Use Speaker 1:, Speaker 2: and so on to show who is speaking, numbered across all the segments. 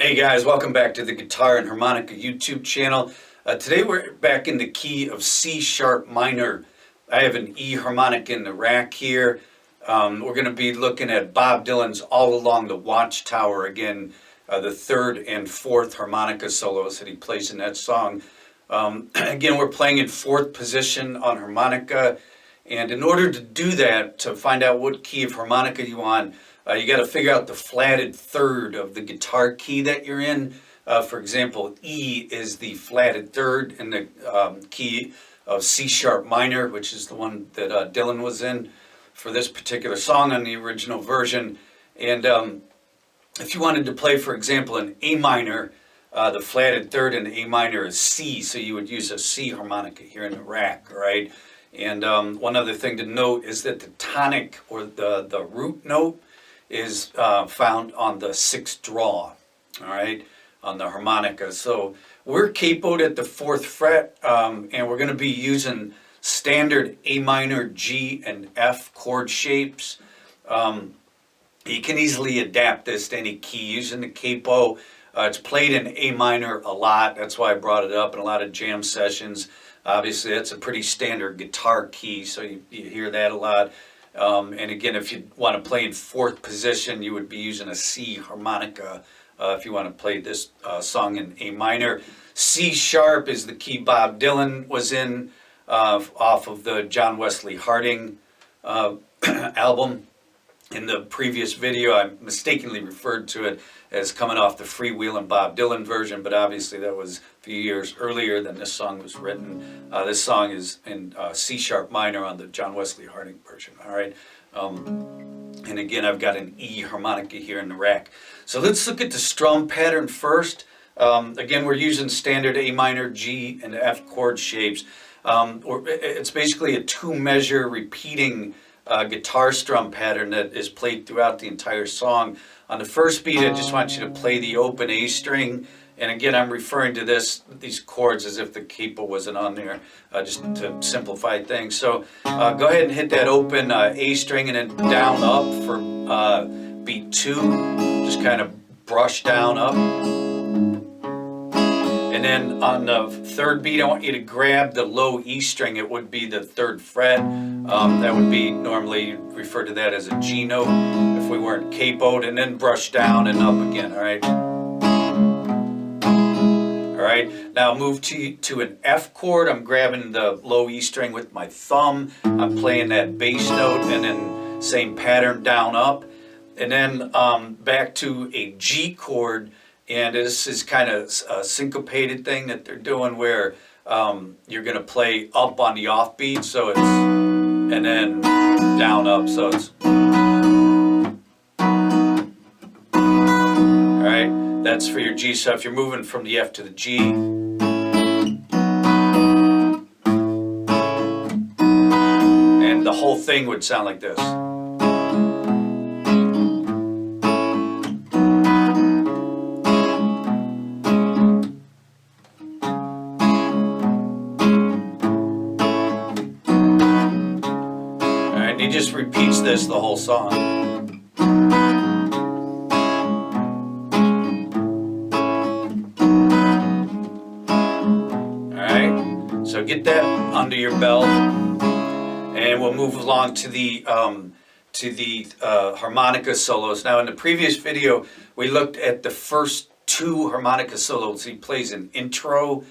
Speaker 1: Hey guys, welcome back to the Guitar and Harmonica YouTube channel. Today we're back in the key of C sharp minor. I have an E harmonic in the rack here. We're going to be looking at Bob Dylan's All Along the Watchtower again, the third and fourth harmonica solos that he plays in that song. Again, we're playing in fourth position on harmonica, and in order to do that, to find out what key of harmonica you want, you got to figure out the flatted third of the guitar key that you're in. For example, E is the flatted third in the key of C sharp minor, which is the one that Dylan was in for this particular song on the original version. And if you wanted to play, for example, an A minor, the flatted third in A minor is C, so you would use a C harmonica here in the rack, right? And one other thing to note is that the tonic, or the root note, is found on the sixth draw, all right, on the harmonica. So we're capoed at the fourth fret, and we're going to be using standard A minor, G, and F chord shapes. You can easily adapt this to any key using the capo. It's played in A minor a lot. That's why I brought it up in a lot of jam sessions. Obviously, that's a pretty standard guitar key, so you hear that a lot. And again, if you want to play in fourth position, you would be using a C harmonica if you want to play this song in A minor. C sharp is the key Bob Dylan was in off of the John Wesley Harding album. In the previous video, I mistakenly referred to it as coming off the Freewheelin' Bob Dylan version, but obviously that was a few years earlier than this song was written. This song is in C sharp minor on the John Wesley Harding version, all right? And again, I've got an E harmonica here in the rack. So let's look at the strum pattern first. Again, we're using standard A minor, G, and F chord shapes. It's basically a two-measure repeating guitar strum pattern that is played throughout the entire song. On the first beat, I just want you to play the open A string, and again, I'm referring to these chords as if the capo wasn't on there, just to simplify things. So go ahead and hit that open A string and then down up for beat 2. Just kind of brush down up. And then on the third beat, I want you to grab the low E string. It would be the third fret. That would be, normally referred to that as a G note if we weren't capoed, and then brush down and up again, all right? All right, now move to an F chord. I'm grabbing the low E string with my thumb. I'm playing that bass note, and then same pattern, down, up. And then back to a G chord. And this is kind of a syncopated thing that they're doing where you're going to play up on the offbeat, so it's, and then down, up, so it's, all right, that's for your G. So if you're moving from the F to the G, and the whole thing would sound like this. He just repeats this the whole song. Alright, so get that under your belt, and we'll move along to the harmonica solos. Now in the previous video, we looked at the first 2 harmonica solos. He plays an intro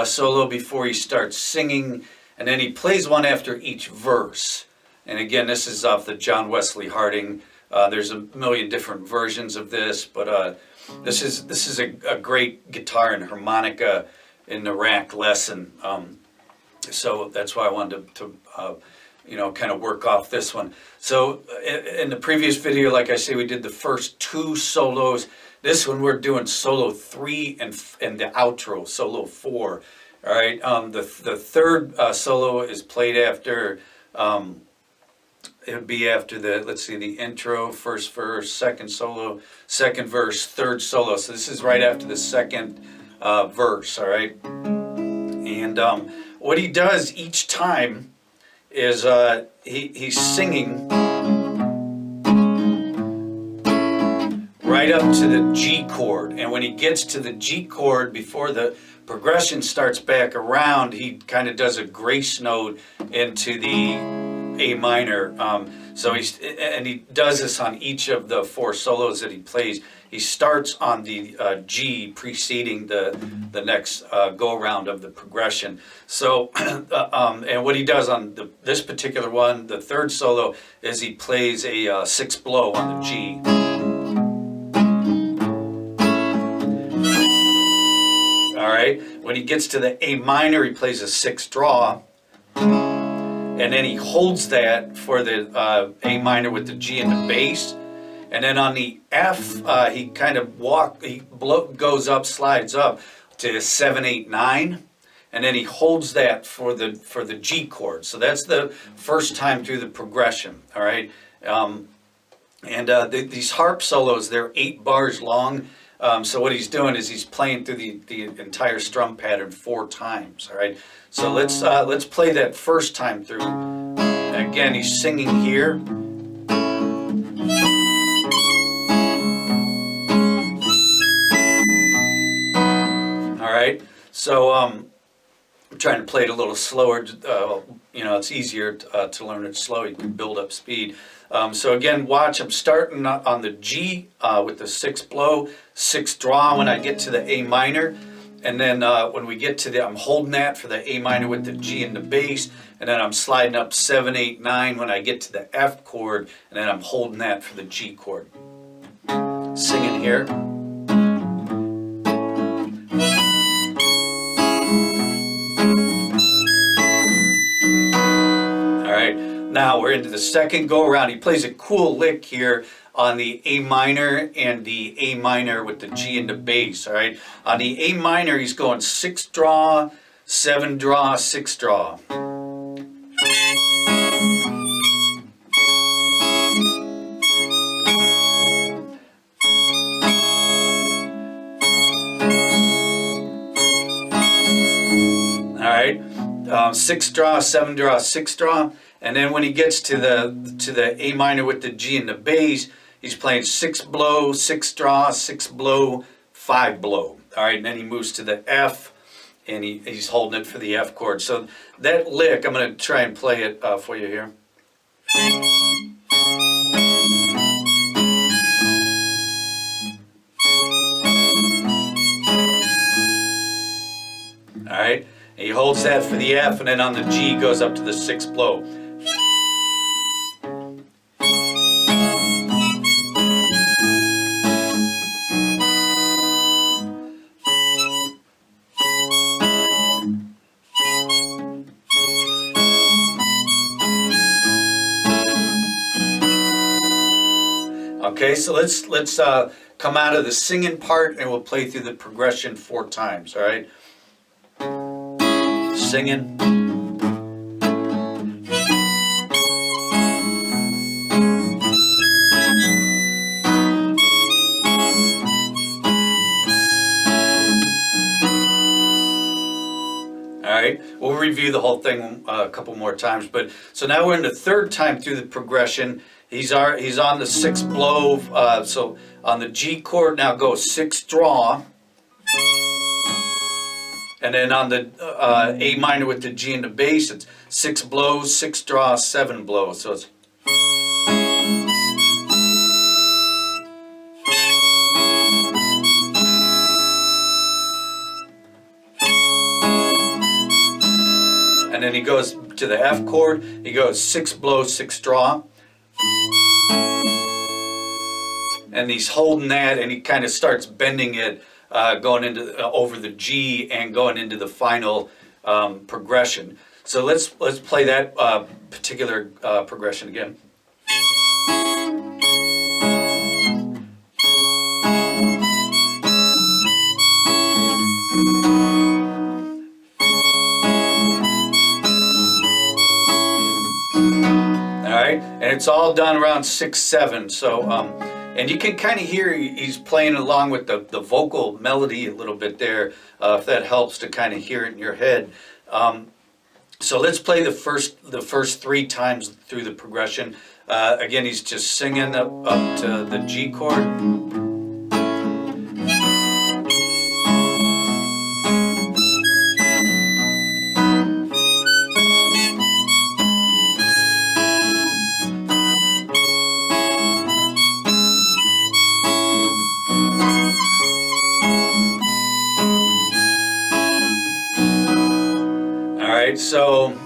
Speaker 1: solo before he starts singing, and then he plays one after each verse. And again, this is off the John Wesley Harding. There's a million different versions of this, but this is a great guitar and harmonica in the rack lesson. So that's why I wanted to kind of work off this one. So in the previous video, like I say, we did the first 2 solos. This one we're doing solo 3 and the outro, solo 4. All right. The third solo is played after. It would be after the, let's see, the intro, first verse, second solo, second verse, third solo. So this is right after the second verse, all right? And what he does each time is he's singing right up to the G chord. And when he gets to the G chord, before the progression starts back around, he kind of does a grace note into the A minor. And he does this on each of the 4 solos that he plays. He starts on the G preceding the next go around of the progression. So, and what he does on this particular one, the 3rd solo, is he plays a 6th blow on the G. All right. When he gets to the A minor, he plays a 6th draw. And then he holds that for the A minor with the G and the bass. And then on the F, he kind of goes up, slides up to 7, 8, 9. And then he holds that for the G chord. So that's the first time through the progression, all right? These harp solos, they're 8 bars long. So what he's doing is he's playing through the entire strum pattern 4 times, all right? So let's play that first time through. And again, he's singing here. All right, so I'm trying to play it a little slower. It's easier to learn it slow. You can build up speed. So again, watch, I'm starting on the G with the 6th blow, 6th draw when I get to the A minor. And then when we get to I'm holding that for the A minor with the G and the bass. And then I'm sliding up 7, 8, 9 when I get to the F chord. And then I'm holding that for the G chord. Singing here. Now we're into the second go around. He plays a cool lick here on the A minor and the A minor with the G and the bass, all right? On the A minor, he's going 6th draw, 7 draw, 6 draw. All right, 6th draw, 7 draw, 6 draw. And then when he gets to the A minor with the G and the bass, he's playing 6th blow, 6th draw, 6th blow, 5 blow. All right, and then he moves to the F, and he's holding it for the F chord. So that lick, I'm going to try and play it for you here. All right, and he holds that for the F, and then on the G goes up to the 6th blow. Okay, so let's come out of the singing part and we'll play through the progression 4 times, all right? Singing. All right, we'll review the whole thing a couple more times, but so now we're in the 3rd time through the progression. He's on the 6th blow, so on the G chord now goes 6th draw, and then on the A minor with the G and the bass, it's 6 blows, 6th draw, 7 blows. So it's and then he goes to the F chord. He goes 6 blows, 6 draw. And he's holding that, and he kind of starts bending it, going into over the G and going into the final progression. So let's play that particular progression again. All right, and it's all done around 6, 7. So. And you can kind of hear he's playing along with the vocal melody a little bit there, if that helps to kind of hear it in your head. So let's play the first 3 times through the progression. Again, he's just singing up to the G chord. right, so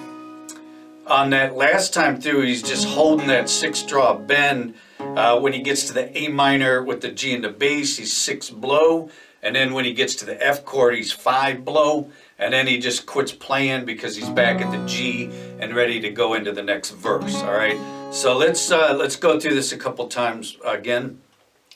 Speaker 1: on that last time through, he's just holding that 6-draw bend. When he gets to the A minor with the G and the bass, he's 6 blow. And then when he gets to the F chord, he's 5 blow. And then he just quits playing because he's back at the G and ready to go into the next verse. All right. So let's go through this a couple times again,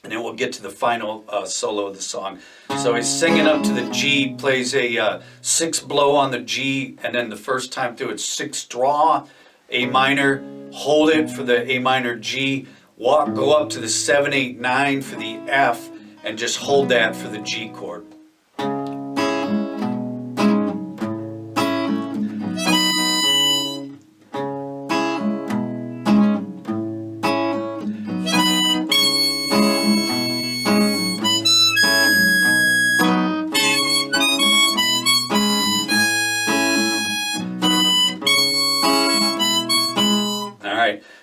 Speaker 1: and then we'll get to the final solo of the song. So he's singing up to the G, plays a 6 blow on the G, and then the first time through it's 6 draw, A minor, hold it for the A minor G, go up to the 7, 8, 9 for the F, and just hold that for the G chord.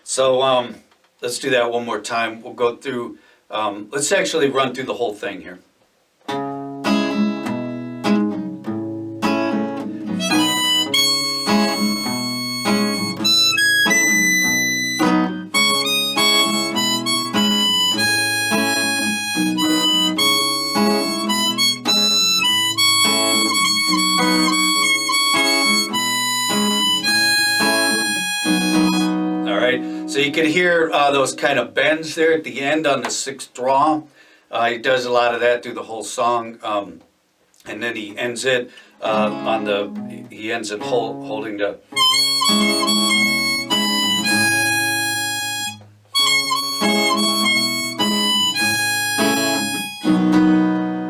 Speaker 1: So let's do that one more time. We'll go through, let's actually run through the whole thing here. So you can hear those kind of bends there at the end on the 6th draw. He does a lot of that through the whole song, and then he ends it holding the.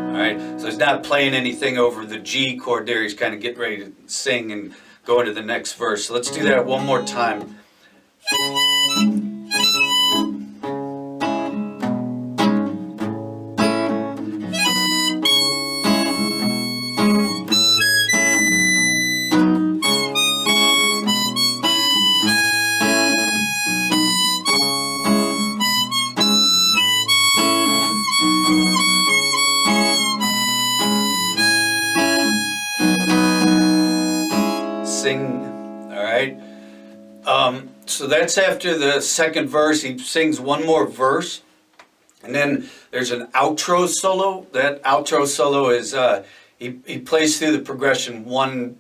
Speaker 1: All right, so he's not playing anything over the G chord there. He's kind of getting ready to sing and go into the next verse. So let's do that one more time. Sing, all right. So that's after the second verse. He sings one more verse, and then there's an outro solo. That outro solo is he plays through the progression 3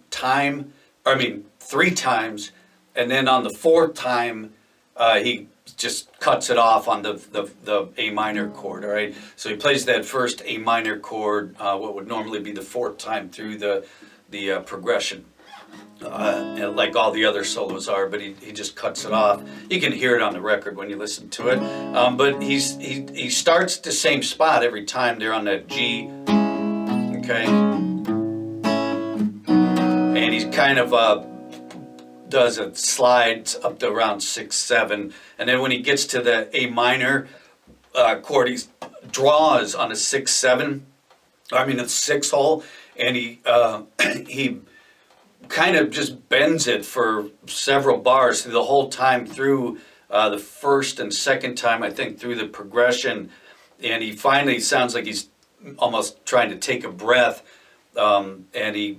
Speaker 1: times, and then on the 4th time he just cuts it off on the A minor chord. All right, so he plays that first A minor chord, what would normally be the 4th time through the progression. Like all the other solos are, but he just cuts it off. You can hear it on the record when you listen to it. But he starts the same spot every time. They're on that G, okay, and he kind of does a slide up to around 6, 7, and then when he gets to the A minor chord, he draws on a 6, 7. I mean, the 6 hole, and he kind of just bends it for several bars through the whole time through the 1st and 2nd time, I think, through the progression. And he finally sounds like he's almost trying to take a breath, and he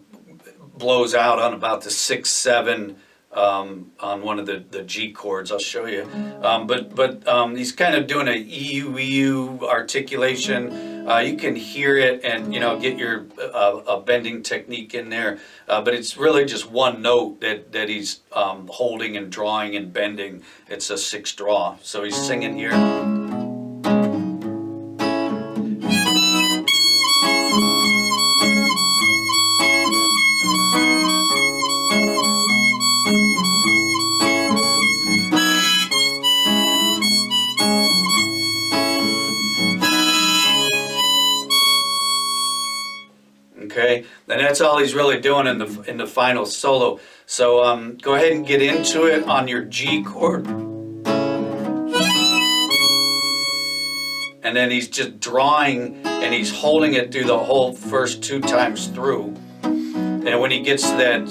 Speaker 1: blows out on about the 6, 7 on one of the G chords. I'll show you. But he's kind of doing a EU articulation. You can hear it and get your a bending technique in there. But it's really just one note that he's holding and drawing and bending. It's a 6 draw. So he's singing here. Okay, and that's all he's really doing in the final solo. So go ahead and get into it on your G chord, and then he's just drawing and he's holding it through the whole first 2 times through. And when he gets to that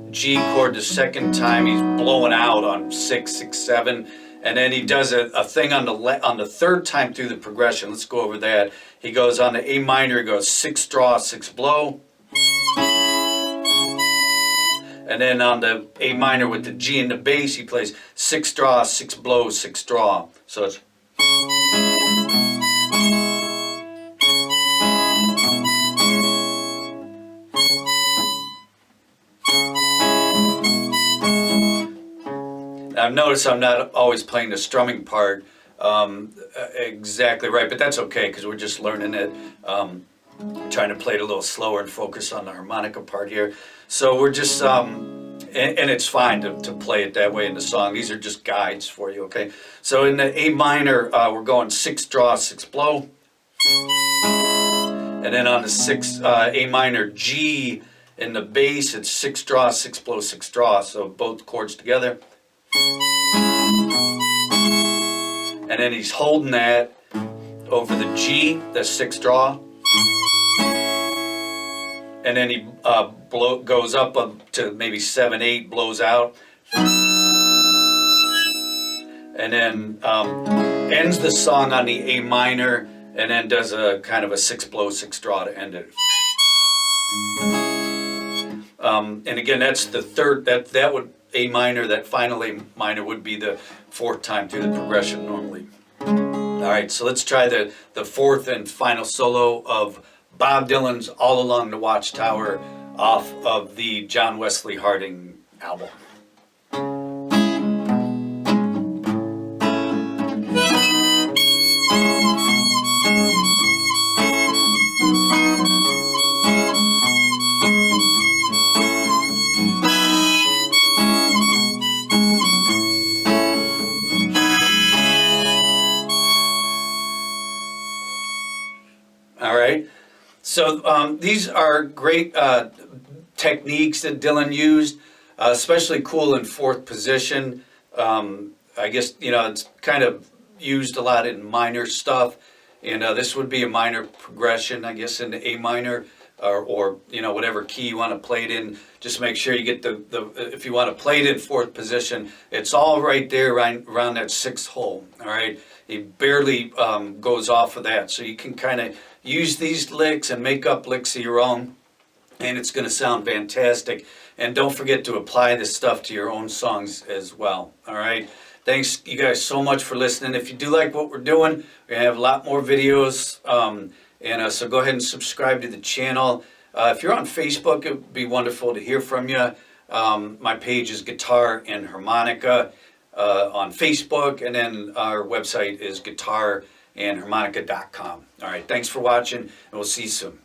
Speaker 1: G chord the 2nd time, he's blowing out on 6, 6, 7. And then he does a thing on the 3rd time through the progression. Let's go over that. He goes on the A minor, he goes 6 draw, 6 blow. And then on the A minor with the G in the bass, he plays 6 draw, 6 blow, 6 draw. So it's. I've noticed I'm not always playing the strumming part exactly right, but that's okay because we're just learning it. Trying to play it a little slower and focus on the harmonica part here. So we're just, and it's fine to play it that way in the song. These are just guides for you, okay? So in the A minor, we're going 6 draw, 6 blow. And then on the 6 A minor G in the bass, it's 6 draw, 6 blow, 6 draw. So both chords together. And then he's holding that over the G, that's 6 draw. And then he goes up to maybe 7, 8, blows out. And then ends the song on the A minor, and then does a kind of a 6 blow, 6 draw to end it. And again, that's the third, that would, A minor, that final A minor would be the 4th time through the progression normally. All right, so let's try the 4th and final solo of Bob Dylan's All Along the Watchtower off of the John Wesley Harding album. All right. So these are great techniques that Dylan used, especially cool in 4th position. I guess, you know, it's kind of used a lot in minor stuff. And this would be a minor progression, I guess, in the A minor or you know, whatever key you want to play it in. Just make sure you get if you want to play it in 4th position, it's all right there around that 6th hole. All right. It barely goes off of that. So you can kind of use these licks and make up licks of your own, and it's going to sound fantastic. And don't forget to apply this stuff to your own songs as well. All right. Thanks you guys so much for listening. If you do like what we're doing, we're going to have a lot more videos. So go ahead and subscribe to the channel. If you're on Facebook, it would be wonderful to hear from you. My page is Guitar and Harmonica on Facebook, and then our website is guitarandharmonica.com. All right, thanks for watching, and we'll see you soon.